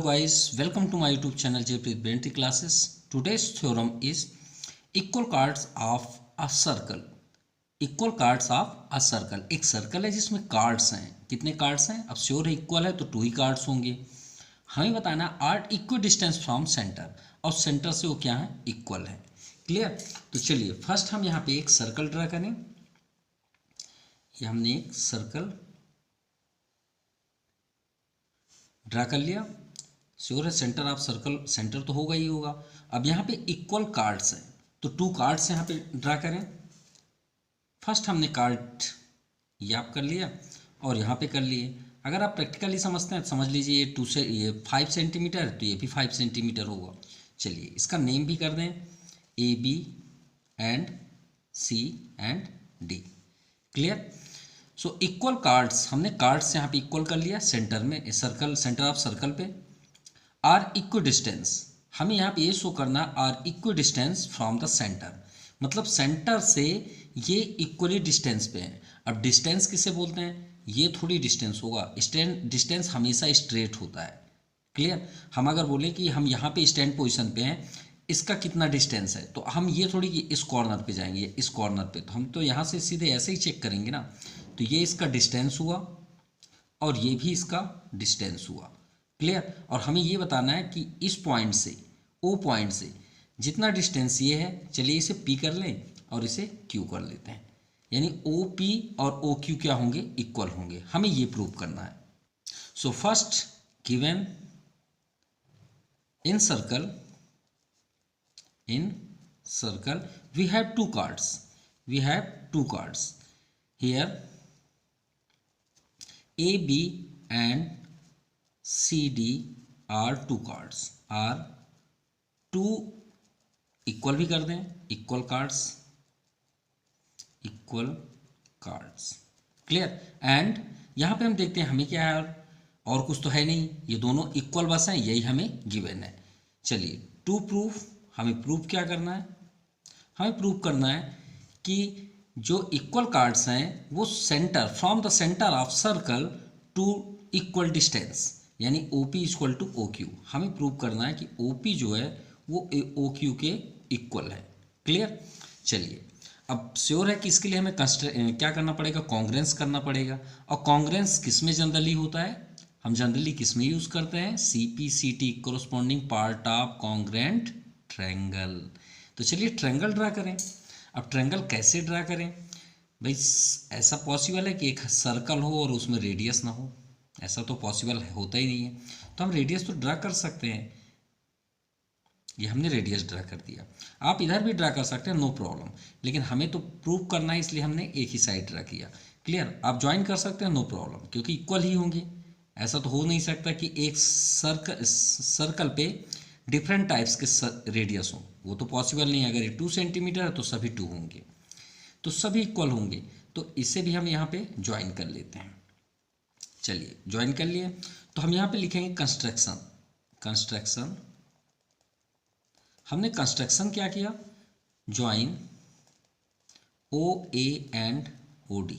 Hello guys, welcome to my YouTube channel Jaypreet Benti Classes. Today's theorem is equal cards of a circle. Equal cards of a circle. एक circle है जिसमें cards हैं. कितने cards हैं? अब sure है equal है तो 2 ही कार्ड्स होंगे. हमें बताना are equal distance from centre, और सेंटर से वो क्या है? इक्वल है. क्लियर? तो चलिए फर्स्ट हम यहाँ पे एक सर्कल ड्रा करें. ये हमने एक सर्कल ड्रा कर लिया. श्योर है सेंटर ऑफ सर्कल, सेंटर तो होगा ही होगा. अब यहाँ पे इक्वल कार्ड्स हैं तो 2 कार्ड्स यहाँ पे ड्रा करें. फर्स्ट हमने कार्ड ये आप कर लिया और यहाँ पे कर लिए. अगर आप प्रैक्टिकली समझते हैं तो समझ लीजिए ये 2 से ये 5 सेंटीमीटर है तो ये भी 5 सेंटीमीटर होगा. चलिए इसका नेम भी कर दें, A B and C and D. Clear? So equal chords, हमने कार्ड्स यहाँ पे इक्वल कर लिया सेंटर में, सर्कल सेंटर ऑफ सर्कल पे. आर इक्व डिस्टेंस, हमें यहाँ पे ये शो करना are equidistant from the centre, मतलब सेंटर से ये इक्वली डिस्टेंस पे हैं. अब डिस्टेंस किसे बोलते हैं? ये थोड़ी डिस्टेंस होगा, डिस्टेंस हमेशा स्ट्रेट होता है. क्लियर? हम अगर बोले कि हम यहाँ पे स्टैंड पोजीशन पे हैं, इसका कितना डिस्टेंस है, तो हम ये थोड़ी कि इस कॉर्नर पे जाएंगे, इस कॉर्नर पे, तो हम तो यहाँ से सीधे ऐसे ही चेक करेंगे ना. तो ये इसका डिस्टेंस हुआ और ये भी इसका डिस्टेंस हुआ. क्लियर? और हमें ये बताना है कि इस पॉइंट से, ओ पॉइंट से जितना डिस्टेंस ये है, चलिए इसे पी कर लें और इसे क्यू कर लेते हैं. यानी ओ पी और ओ क्यू क्या होंगे? इक्वल होंगे. हमें ये प्रूव करना है. So first given in circle we have 2 cards. Here A, B and C, D are 2 cards. are 2 equal भी कर दें, इक्वल कार्ड्स. क्लियर? एंड यहाँ पे हम देखते हैं हमें क्या है, और कुछ तो है नहीं, ये दोनों इक्वल बस हैं, यही हमें गिवन है. चलिए टू प्रूफ, हमें प्रूफ क्या करना है? हमें प्रूफ करना है कि जो इक्वल कार्ड्स हैं वो centre, from the centre of circle to equal distance, यानी O P equal to O Q. हमें प्रूव करना है कि ओ पी जो है वो ओ क्यू के इक्वल है. क्लियर? चलिए अब श्योर है कि इसके लिए हमें क्या करना पड़ेगा? कॉन्ग्रेंस करना पड़ेगा. और कॉन्ग्रेंस किस में जनरली होता है? हम जनरली किस में यूज़ करते हैं? C P C T, corresponding part of congruent triangle. तो चलिए ट्रायंगल ड्रा करें. अब ट्रायंगल कैसे ड्रा करें भाई? ऐसा पॉसिबल है कि एक सर्कल हो और उसमें रेडियस ना हो? ऐसा तो पॉसिबल होता ही नहीं है. तो हम रेडियस तो ड्रा कर सकते हैं. ये हमने रेडियस ड्रा कर दिया. आप इधर भी ड्रा कर सकते हैं, नो प्रॉब्लम, लेकिन हमें तो प्रूव करना है इसलिए हमने एक ही साइड ड्रा किया. क्लियर? आप ज्वाइन कर सकते हैं, नो प्रॉब्लम, क्योंकि इक्वल ही होंगे. ऐसा तो हो नहीं सकता कि एक सर्कल पे डिफरेंट टाइप्स के रेडियस हों, वो तो पॉसिबल नहीं है. अगर ये 2 सेंटीमीटर है तो सभी 2 होंगे, तो सभी इक्वल होंगे. तो इसे भी हम यहाँ पे ज्वाइन कर लेते हैं. चलिए ज्वाइन कर लिए तो हम यहाँ पे लिखेंगे कंस्ट्रक्शन. हमने कंस्ट्रक्शन क्या किया? Join O A and O D.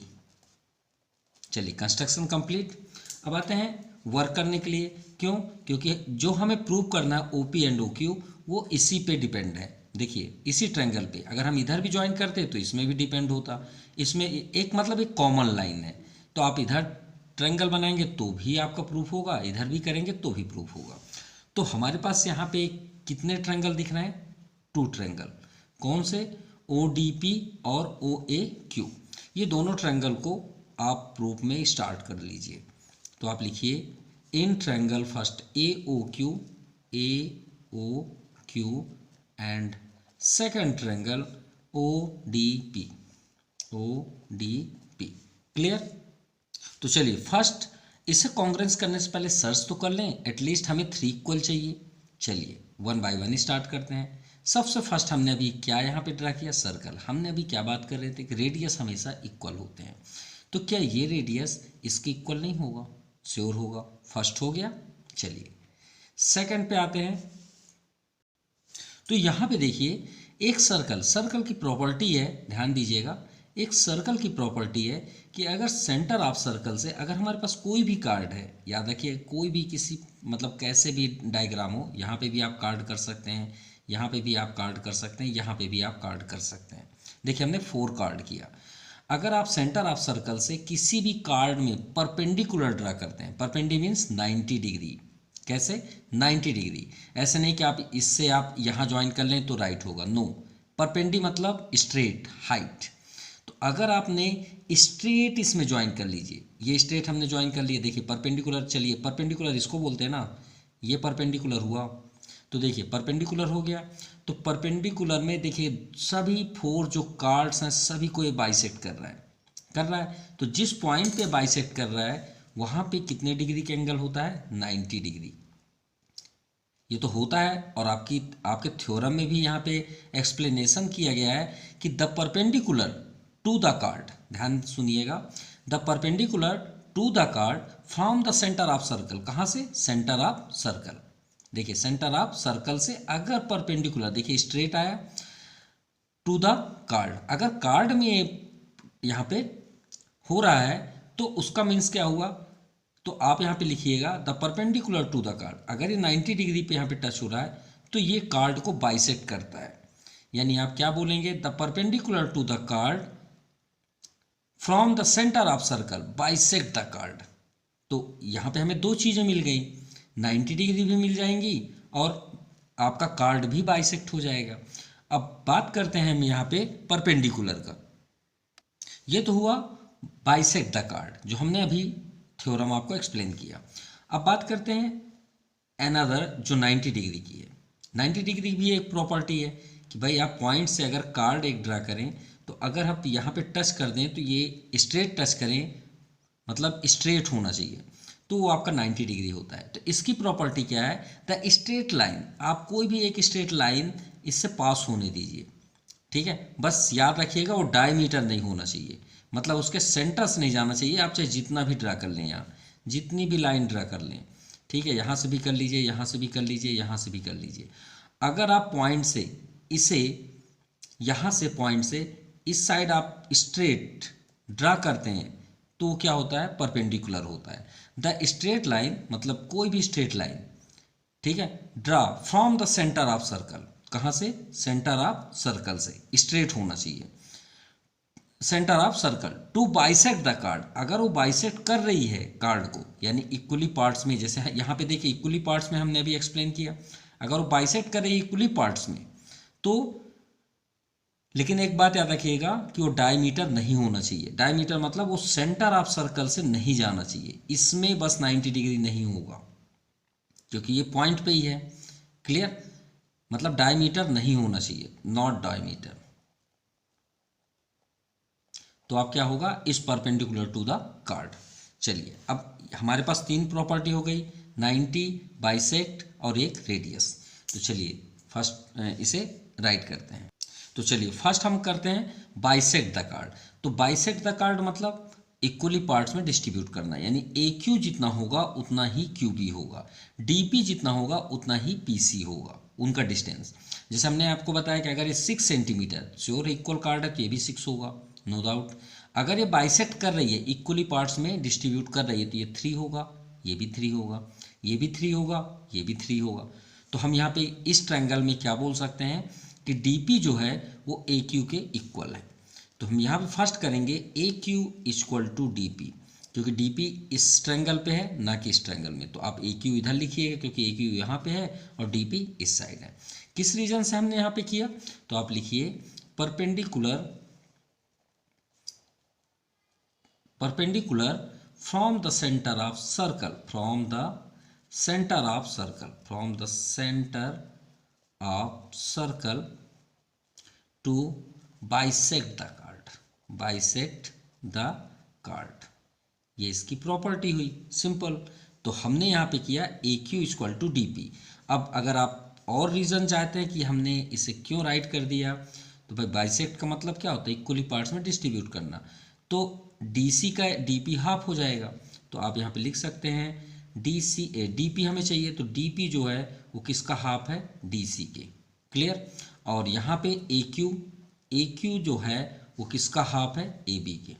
चलिए कंस्ट्रक्शन कंप्लीट. अब आते हैं वर्क करने के लिए. क्यों? क्योंकि जो हमें प्रूव करना है O P and O Q, वो इसी पे डिपेंड है. देखिए इसी ट्रायंगल पे अगर हम इधर भी ज्वाइन करते तो इसमें भी डिपेंड होता. इसमें एक मतलब एक कॉमन लाइन है, तो आप इधर ट्रायंगल बनाएंगे तो भी आपका प्रूफ होगा, इधर भी करेंगे तो भी प्रूफ होगा. तो हमारे पास यहाँ पे कितने ट्रायंगल दिख रहे हैं? 2 ट्रायंगल. कौन से? ओ डी पी और ओ ए क्यू. ये दोनों ट्रायंगल को आप प्रूफ में स्टार्ट कर लीजिए. तो आप लिखिए in triangle first A O Q and second triangle O D P. Clear? तो चलिए फर्स्ट इसे कॉन्ग्रेंस करने से पहले सर्च तो कर लें, एटलीस्ट हमें 3 इक्वल चाहिए. चलिए 1 बाय 1 स्टार्ट करते हैं. सबसे फर्स्ट हमने अभी क्या यहाँ पे ड्रा किया? सर्कल. हमने अभी क्या बात कर रहे थे कि रेडियस हमेशा इक्वल होते हैं. तो क्या ये रेडियस इसके इक्वल नहीं होगा? श्योर होगा. फर्स्ट हो गया. चलिए सेकंड पे आते हैं. तो यहाँ पे देखिए एक सर्कल की प्रॉपर्टी है, ध्यान दीजिएगा, एक सर्कल की प्रॉपर्टी है कि अगर सेंटर ऑफ सर्कल से अगर हमारे पास कोई भी कार्ड है, याद रखिए कोई भी किसी मतलब कैसे भी डायग्राम हो, यहाँ पे भी आप कार्ड कर सकते हैं, यहाँ पे भी आप कार्ड कर सकते हैं, यहाँ पे भी आप कार्ड कर सकते हैं। देखिए हमने 4 कार्ड किया। अगर आप सेंटर ऑफ सर्कल से किसी भी कार्ड में परपेंडिकुलर ड्रा करते हैं, परपेंडी मीन्स 90 डिग्री, कैसे 90 डिग्री, ऐसे नहीं कि आप इससे आप यहाँ ज्वाइन कर लें तो राइट होगा, नो, परपेंडी मतलब स्ट्रेट हाइट। तो अगर आपने स्ट्रेट इसमें ज्वाइन कर लीजिए, ये स्ट्रेट हमने ज्वाइन कर लिया, देखिए परपेंडिकुलर, चलिए परपेंडिकुलर इसको बोलते हैं ना, ये परपेंडिकुलर हुआ, तो देखिए परपेंडिकुलर हो गया। तो परपेंडिकुलर में देखिए सभी 4 जो कार्ड्स हैं सभी को ये बाइसेक्ट कर रहा है। तो जिस पॉइंट पे बाइसेक्ट कर रहा है वहाँ पे कितने डिग्री का एंगल होता है, 90 डिग्री। ये तो होता है, और आपके थ्योरम में भी यहाँ पे एक्सप्लेनेशन किया गया है कि the perpendicular to the chord, ध्यान सुनिएगा, the perpendicular to the chord from the centre of circle, कहाँ से, सेंटर ऑफ सर्कल। देखिए सेंटर ऑफ सर्कल से अगर परपेंडिकुलर, देखिए स्ट्रेट आया टू द कार्ड, अगर कार्ड में यहाँ पे हो रहा है तो उसका मीन्स क्या हुआ, तो आप यहाँ पे लिखिएगा the perpendicular to the chord, अगर ये 90 डिग्री पे यहाँ पे टच हो रहा है तो ये कार्ड को बाइसेक्ट करता है, यानी आप क्या बोलेंगे, the perpendicular to the chord from the centre of circle bisect the chord. तो यहाँ पे हमें 2 चीज़ें मिल गई, 90 डिग्री भी मिल जाएंगी और आपका कार्ड भी बाइसेक्ट हो जाएगा। अब बात करते हैं हम यहाँ पे परपेंडिकुलर का, ये तो हुआ बाइसेक्ट द कार्ड जो हमने अभी थ्योरम आपको एक्सप्लेन किया। अब बात करते हैं अनदर जो 90 डिग्री की है। 90 डिग्री भी एक प्रॉपर्टी है कि भाई आप पॉइंट से अगर कार्ड एक ड्रा करें तो अगर आप यहाँ पे टच कर दें तो ये स्ट्रेट टच करें, मतलब स्ट्रेट होना चाहिए, तो वो आपका 90 डिग्री होता है। तो इसकी प्रॉपर्टी क्या है, द स्ट्रेट लाइन, आप कोई भी एक स्ट्रेट लाइन इससे पास होने दीजिए, ठीक है, बस याद रखिएगा वो डायमीटर नहीं होना चाहिए, मतलब उसके सेंटर से नहीं जाना चाहिए। आप चाहे जितना भी ड्रा कर लें, यहाँ जितनी भी लाइन ड्रा कर लें, ठीक है, यहाँ से भी कर लीजिए, यहाँ से भी कर लीजिए, यहाँ से भी कर लीजिए। अगर आप पॉइंट से इसे, यहाँ से पॉइंट से इस साइड आप स्ट्रेट ड्रा करते हैं तो क्या होता है, परपेंडिकुलर होता है। द स्ट्रेट लाइन मतलब कोई भी स्ट्रेट लाइन, ठीक है, draw from the centre of circle, कहाँ से, सेंटर ऑफ सर्कल से, स्ट्रेट होना चाहिए centre of circle, to bisect the chord, अगर वो बाइसेक्ट कर रही है कार्ड को, यानी इक्वली पार्ट्स में, जैसे यहाँ पे देखिए इक्वली पार्ट्स में हमने अभी एक्सप्लेन किया, अगर वो बाइसेक्ट कर रही है इक्वली पार्ट्स में तो, लेकिन एक बात याद रखिएगा कि वो डायमीटर नहीं होना चाहिए, डायमीटर मतलब वो सेंटर ऑफ सर्कल से नहीं जाना चाहिए, इसमें बस 90 डिग्री नहीं होगा क्योंकि ये पॉइंट पे ही है, क्लियर, मतलब डायमीटर नहीं होना चाहिए, नॉट डायमीटर। तो आप क्या होगा, इस परपेंडिकुलर टू द कार्ड। चलिए अब हमारे पास 3 प्रॉपर्टी हो गई, 90, बाइसेक्ट और एक रेडियस। तो चलिए फर्स्ट इसे राइट करते हैं। तो चलिए फर्स्ट हम करते हैं बाइसेक्ट द कार्ड। तो बाइसेक्ट द कार्ड मतलब इक्वली पार्ट्स में डिस्ट्रीब्यूट करना, यानी ए क्यू जितना होगा उतना ही क्यू बी होगा, डी पी जितना होगा उतना ही पी सी होगा, उनका डिस्टेंस। जैसे हमने आपको बताया कि अगर ये 6 सेंटीमीटर, श्योर इक्वल कार्ड है तो ये भी 6 होगा, नो डाउट। अगर ये बाइसेक्ट कर रही है, इक्वली पार्ट्स में डिस्ट्रीब्यूट कर रही है तो ये 3 होगा, ये भी 3 होगा, ये भी 3 होगा, ये भी 3 होगा। तो हम यहाँ पे इस ट्रायंगल में क्या बोल सकते हैं कि डी पी जो है वो ए क्यू के इक्वल है। तो हम यहाँ पे फर्स्ट करेंगे A Q equal to D P, क्योंकि डी पी इस ट्रायंगल पे है ना कि इस ट्रायंगल में, तो आप ए क्यू इधर लिखिएगा क्योंकि ए क्यू यहाँ पे है और डी पी इस साइड है। किस रीजन से हमने यहाँ पे किया, तो आप लिखिए perpendicular from the centre of circle, from the centre of circle, from the centre of circle to bisect the chord, bisect the chord, ये इसकी प्रॉपर्टी हुई, सिंपल। तो हमने यहाँ पे किया A Q equal to D P. अब अगर आप और रीज़न चाहते हैं कि हमने इसे क्यों राइट कर दिया, तो भाई बाइसेक्ट का मतलब क्या होता है, इक्वली पार्ट्स में डिस्ट्रीब्यूट करना, तो डी सी का डी पी हाफ हो जाएगा, तो आप यहाँ पे लिख सकते हैं डी पी हमें चाहिए, तो डी पी जो है वो किसका हाफ है, डी सी के, क्लियर। और यहाँ पे ए क्यू जो है वो किसका हाफ है, ए बी के।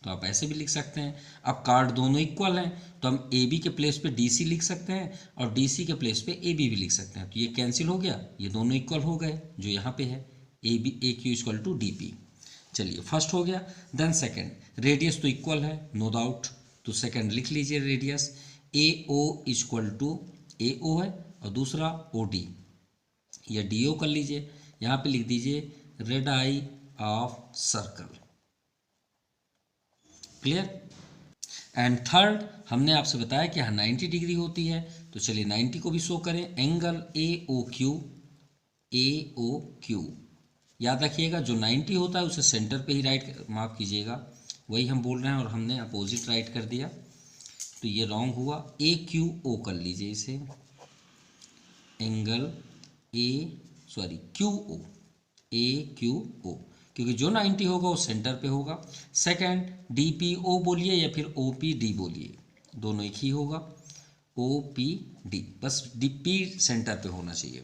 तो आप ऐसे भी लिख सकते हैं। अब कार्ड दोनों इक्वल हैं तो हम ए बी के प्लेस पे डी सी लिख सकते हैं और डी सी के प्लेस पे ए बी भी लिख सकते हैं। तो ये कैंसिल हो गया, ये दोनों इक्वल हो गए जो यहाँ पे है, A B A Q equal to D P. चलिए फर्स्ट हो गया। देन सेकेंड, रेडियस तो इक्वल है नो डाउट, तो सेकेंड लिख लीजिए radius A O equal to A O है और दूसरा ओ डी, या डी ओ कर लीजिए। यहाँ पे लिख दीजिए red I of circle. Clear. And third हमने आपसे बताया कि हाँ 90 डिग्री होती है, तो चलिए 90 को भी शो करें। एंगल ए ओ क्यू, याद रखिएगा जो 90 होता है उसे सेंटर पे ही राइट मार्क कीजिएगा, वही हम बोल रहे हैं और हमने अपोजिट राइट कर दिया तो ये रॉन्ग हुआ। ए क्यू ओ कर लीजिए इसे, एंगल ए क्यू ओ, क्योंकि जो 90 होगा वो सेंटर पे होगा। सेकंड डी पी ओ बोलिए या फिर ओ पी डी बोलिए, दोनों एक ही होगा, ओ पी डी, बस डी पी सेंटर पे होना चाहिए।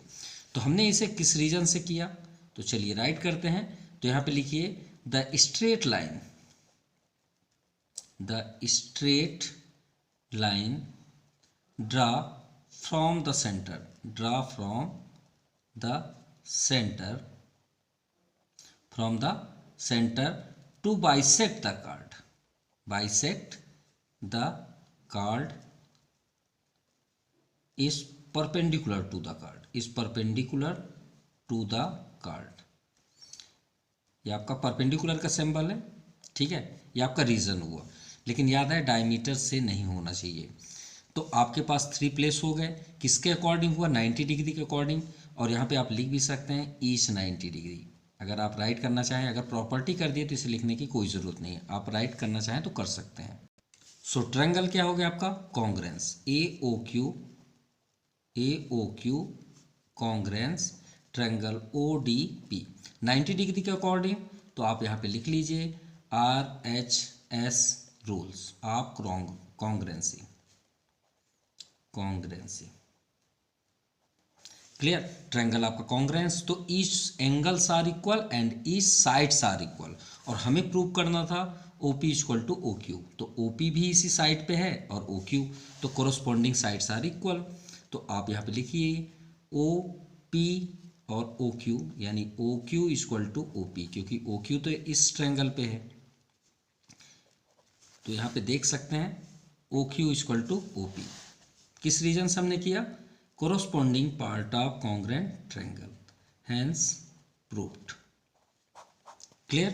तो हमने इसे किस रीजन से किया, तो चलिए राइट करते हैं। तो यहाँ पे लिखिए the straight line draw from the centre to bisect the card is perpendicular to the card, ये आपका परपेंडिकुलर का सिंबल है, ठीक है, ये आपका रीजन हुआ। लेकिन याद है डायमीटर से नहीं होना चाहिए। तो आपके पास 3 प्लेस हो गए, किसके अकॉर्डिंग हुआ, 90 डिग्री के अकॉर्डिंग। और यहाँ पे आप लिख भी सकते हैं ईच 90 डिग्री, अगर आप राइट करना चाहें। अगर प्रॉपर्टी कर दिए तो इसे लिखने की कोई ज़रूरत नहीं है, आप राइट करना चाहें तो कर सकते हैं। सो ट्रायंगल क्या हो गया आपका, congruence, A O Q congruence triangle O D P 90 degree के अकॉर्डिंग। तो आप यहाँ पे लिख लीजिए RHS rules of congruency. Clear. Triangle आपका कॉन्ग्रेंस, तो each angles are equal and each sides are equal. और हमें प्रूव करना था OP इक्वल टू OQ, तो OP भी इसी साइड पे है और OQ, तो कोरोस्पॉन्डिंग साइड्स आर इक्वल। तो आप यहाँ पे लिखिए OP और OQ, यानी OQ इक्वल टू OP, क्योंकि OQ तो इस ट्रायंगल पे है। तो यहाँ पे देख सकते हैं OQ इक्वल टू OP। किस रीजन से हमने किया, corresponding part of congruent triangle, hence proved। Clear।